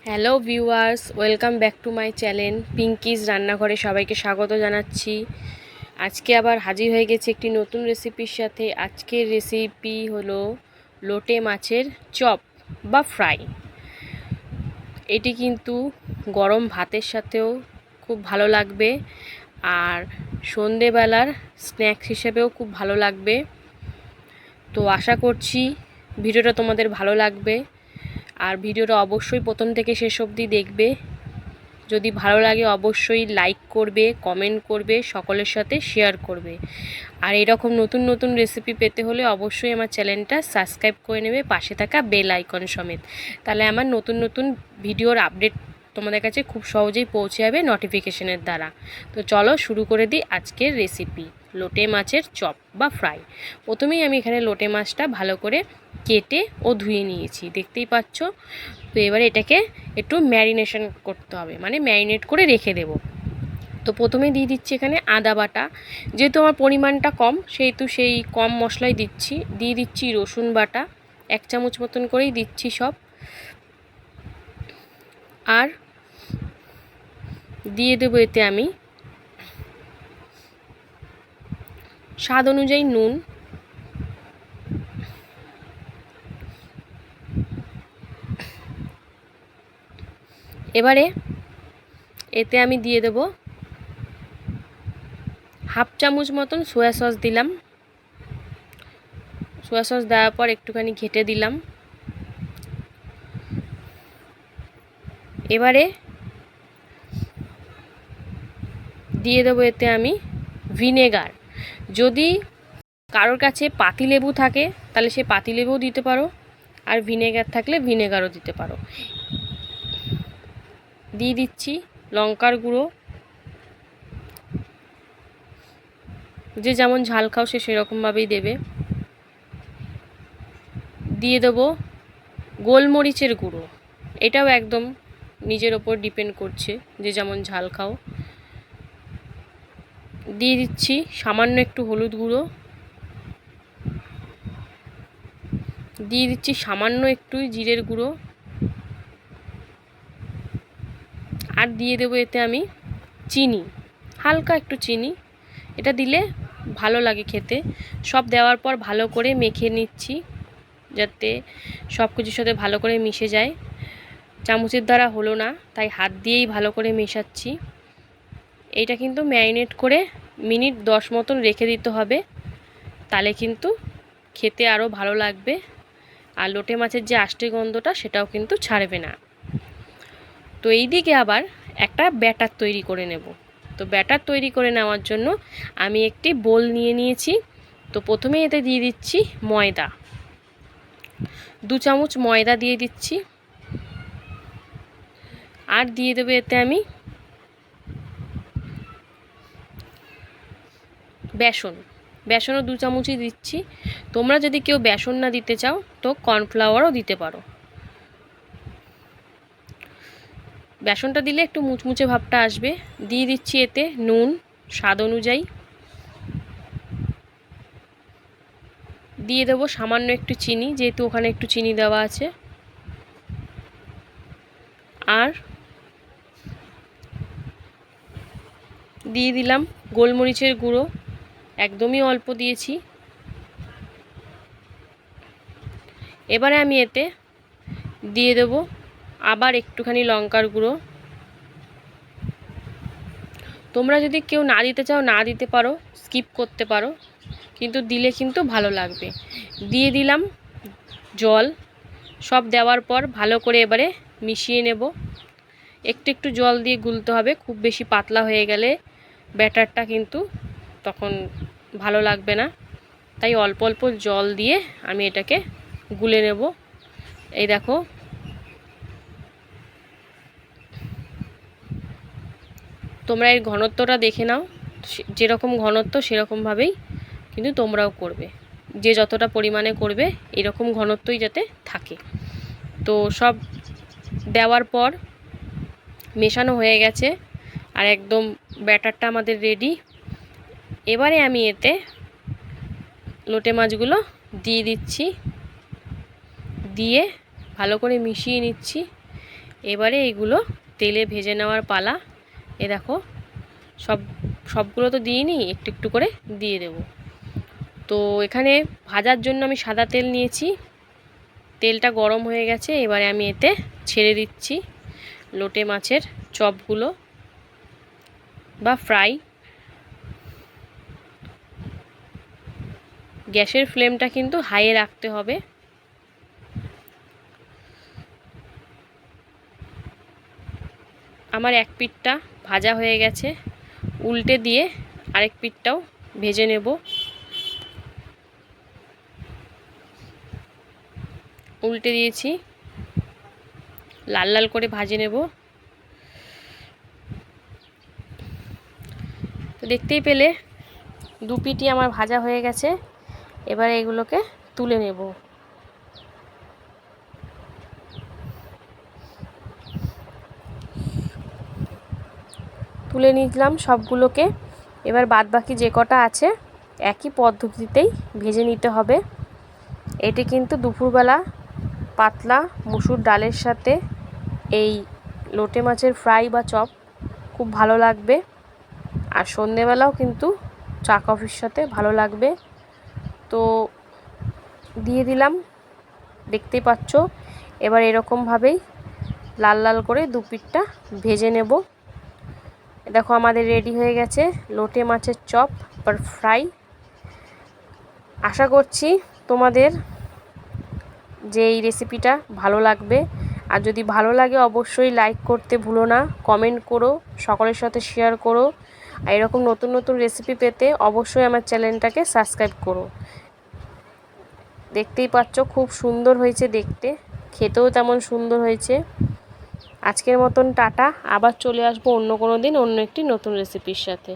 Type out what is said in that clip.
Hello viewers, welcome back to my channel Pinky's রান্নাঘরে সবাইকে স্বাগত জানাচ্ছি। আজকে আবার হাজির হয়ে গেছি একটি নতুন রেসিপির সাথে। আজকের রেসিপি হলো লোটে মাছের চপ বা ফ্রাই। এটি কিন্তু গরম ভাতের সাথেও খুব ভালো লাগবে, আর সন্ধেবেলার স্ন্যাক্স হিসেবেও খুব ভালো লাগবে। তো আশা করছি ভিডিওটা তোমাদের ভালো লাগবে, আর ভিডিওটা অবশ্যই প্রথম থেকে শেষ অবধি দেখবে। যদি ভালো লাগে অবশ্যই লাইক করবে, কমেন্ট করবে, সকলের সাথে শেয়ার করবে। আর এরকম নতুন নতুন রেসিপি পেতে হলে অবশ্যই আমার চ্যানেলটা সাবস্ক্রাইব করে নেবে, পাশে থাকা বেল আইকন সমেত। তাহলে আমার নতুন নতুন ভিডিওর আপডেট তোমাদের কাছে খুব সহজেই পৌঁছে যাবে নোটিফিকেশনের দ্বারা। তো চলো শুরু করে দিই আজকের রেসিপি, লোটে মাছের চপ বা ফ্রাই। প্রথমেই আমি এখানে লোটে মাছটা ভালো করে কেটে ও ধুয়ে নিয়েছি, দেখতেই পাচ্ছ। তো এবারে এটাকে একটু ম্যারিনেশন করতে হবে, মানে ম্যারিনেট করে রেখে দেব। তো প্রথমে দিয়ে দিচ্ছি এখানে আদা বাটা, যেহেতু আমার পরিমাণটা কম সেহেতু সেই কম মশলাই দিচ্ছি। দিয়ে দিচ্ছি রসুন বাটা, 1 চামচ মতন করেই দিচ্ছি সব। আর দিয়ে দেবো এতে আমি স্বাদ অনুযায়ী নুন। এবারে এতে আমি দিয়ে দেব 1/2 চামচ মতন সয়া সস দিলাম। সয়া সস দেওয়ার পর একটুখানি ঘেটে দিলাম। এবারে দিয়ে দেবো এতে আমি ভিনেগার। যদি কারোর কাছে পাতিলেবু থাকে তাহলে সে পাতিলেবুও দিতে পারো, আর ভিনেগার থাকলে ভিনেগারও দিতে পারো। দিয়ে দিচ্ছি লঙ্কার গুঁড়ো, যে যেমন ঝাল খাও সে সেরকমভাবেই দেবে। দিয়ে দেবো গোলমরিচের গুঁড়ো, এটাও একদম নিজের ওপর ডিপেন্ড করছে যে যেমন ঝাল খাও। দিয়ে দিচ্ছি সামান্য একটু হলুদ গুঁড়ো, দিয়ে দিচ্ছি সামান্য একটু জিরের গুঁড়ো, আর দিয়ে দেবো এতে আমি চিনি, হালকা একটু চিনি। এটা দিলে ভালো লাগে খেতে। সব দেওয়ার পর ভালো করে মেখে নিচ্ছি, যাতে সব কিছুর সাথে ভালো করে মিশে যায়। চামচের দ্বারা হলো না, তাই হাত দিয়েই ভালো করে মেশাচ্ছি। এইটা কিন্তু ম্যারিনেট করে মিনিট 10 মতন রেখে দিতে হবে, তাহলে কিন্তু খেতে আরও ভালো লাগবে। আর লোটে মাছের যে আষ্টে গন্ধটা সেটাও কিন্তু ছাড়বে না। তো এই দিকে আবার একটা ব্যাটার তৈরি করে নেব। তো ব্যাটার তৈরি করে নেওয়ার জন্য আমি একটি বোল নিয়ে নিয়েছি। তো প্রথমে এতে দিয়ে দিচ্ছি ময়দা, 2 চামচ ময়দা দিয়ে দিচ্ছি। আর দিয়ে দেবো এতে আমি বেসনও 2 চামচই দিচ্ছি। তোমরা যদি কেউ বেসন না দিতে চাও তো কর্নফ্লাওয়ারও দিতে পারো। বেসনটা দিলে একটু মুচমুচে ভাবটা আসবে। দিয়ে দিচ্ছি এতে নুন স্বাদ অনুযায়ী। দিয়ে দেবো সামান্য একটু চিনি, যেহেতু ওখানে একটু চিনি দেওয়া আছে। আর দিয়ে দিলাম গোলমরিচের গুঁড়ো, একদমই অল্প দিয়েছি। এবারে আমি এতে দিয়ে দেবো আবার একটুখানি লঙ্কার গুঁড়ো। তোমরা যদি কেউ না দিতে চাও না দিতে পারো, স্কিপ করতে পারো, কিন্তু দিলে কিন্তু ভালো লাগবে। দিয়ে দিলাম জল। সব দেওয়ার পর ভালো করে এবারে মিশিয়ে নেব। একটু একটু জল দিয়ে গুলতে হবে, খুব বেশি পাতলা হয়ে গেলে ব্যাটারটা কিন্তু তখন ভালো লাগবে না। তাই অল্প অল্প জল দিয়ে আমি এটাকে গুলে নেব। এই দেখো, তোমরা এর ঘনত্বটা দেখে নাও, যেরকম ঘনত্ব সেরকমভাবেই কিন্তু তোমরাও করবে। যে যতটা পরিমাণে করবে এরকম ঘনত্বই যাতে থাকে। তো সব দেওয়ার পর মেশানো হয়ে গেছে, আর একদম ব্যাটারটা আমাদের রেডি। এবারে আমি এতে লোটে মাছগুলো দিয়ে দিচ্ছি, দিয়ে ভালো করে মিশিয়ে নিচ্ছি। এবারে এইগুলো তেলে ভেজে নেওয়ার পালা। এ দেখো সবগুলো তো দিইনি, একটু একটু করে দিয়ে দেব। তো এখানে ভাজার জন্য আমি সাদা তেল নিয়েছি। তেলটা গরম হয়ে গেছে, এবারে আমি এতে ছেড়ে দিচ্ছি লোটে মাছের চপগুলো বা ফ্রাই। গ্যাসের ফ্লেমটা কিন্তু হাইয়ে রাখতে হবে। আমার এক পিঠটা ভাজা হয়ে গেছে, উল্টে দিয়ে আরেক পিঠটাও ভেজে নেব। উল্টে দিয়েছি, লাল লাল করে ভাজে নেব। তো দেখতেই পেলে দু পিঠই আমার ভাজা হয়ে গেছে। এবার এগুলোকে তুলে নেব। তুলে নিলাম সবগুলোকে। এবার বাদবাকি যে কটা আছে একই পদ্ধতিতেই ভেজে নিতে হবে। এটি কিন্তু দুপুরবেলা পাতলা মুসুর ডালের সাথে এই লোটে মাছের ফ্রাই বা চপ খুব ভালো লাগবে। আর সন্ধেবেলাও কিন্তু চা কফির সাথে ভালো লাগবে। তো দিয়ে দিলাম, দেখতেই পাচ্ছ। এবার এরকমভাবেই লাল লাল করে দু পিঠটা ভেজে নেব। দেখো আমাদের রেডি হয়ে গেছে লোটে মাছের চপ বা ফ্রাই। আশা করছি তোমাদের যে এই রেসিপিটা ভালো লাগবে। আর যদি ভালো লাগে অবশ্যই লাইক করতে ভুলো না, কমেন্ট করো, সকলের সাথে শেয়ার করো। আর এরকম নতুন নতুন রেসিপি পেতে অবশ্যই আমার চ্যানেলটাকে সাবস্ক্রাইব করো। দেখতেই পাচ্ছ খুব সুন্দর হয়েছে দেখতে, খেতেও তেমন সুন্দর হয়েছে। আজকের মতন টাটা, আবার চলে আসবো অন্য কোনো দিন অন্য একটি নতুন রেসিপির সাথে।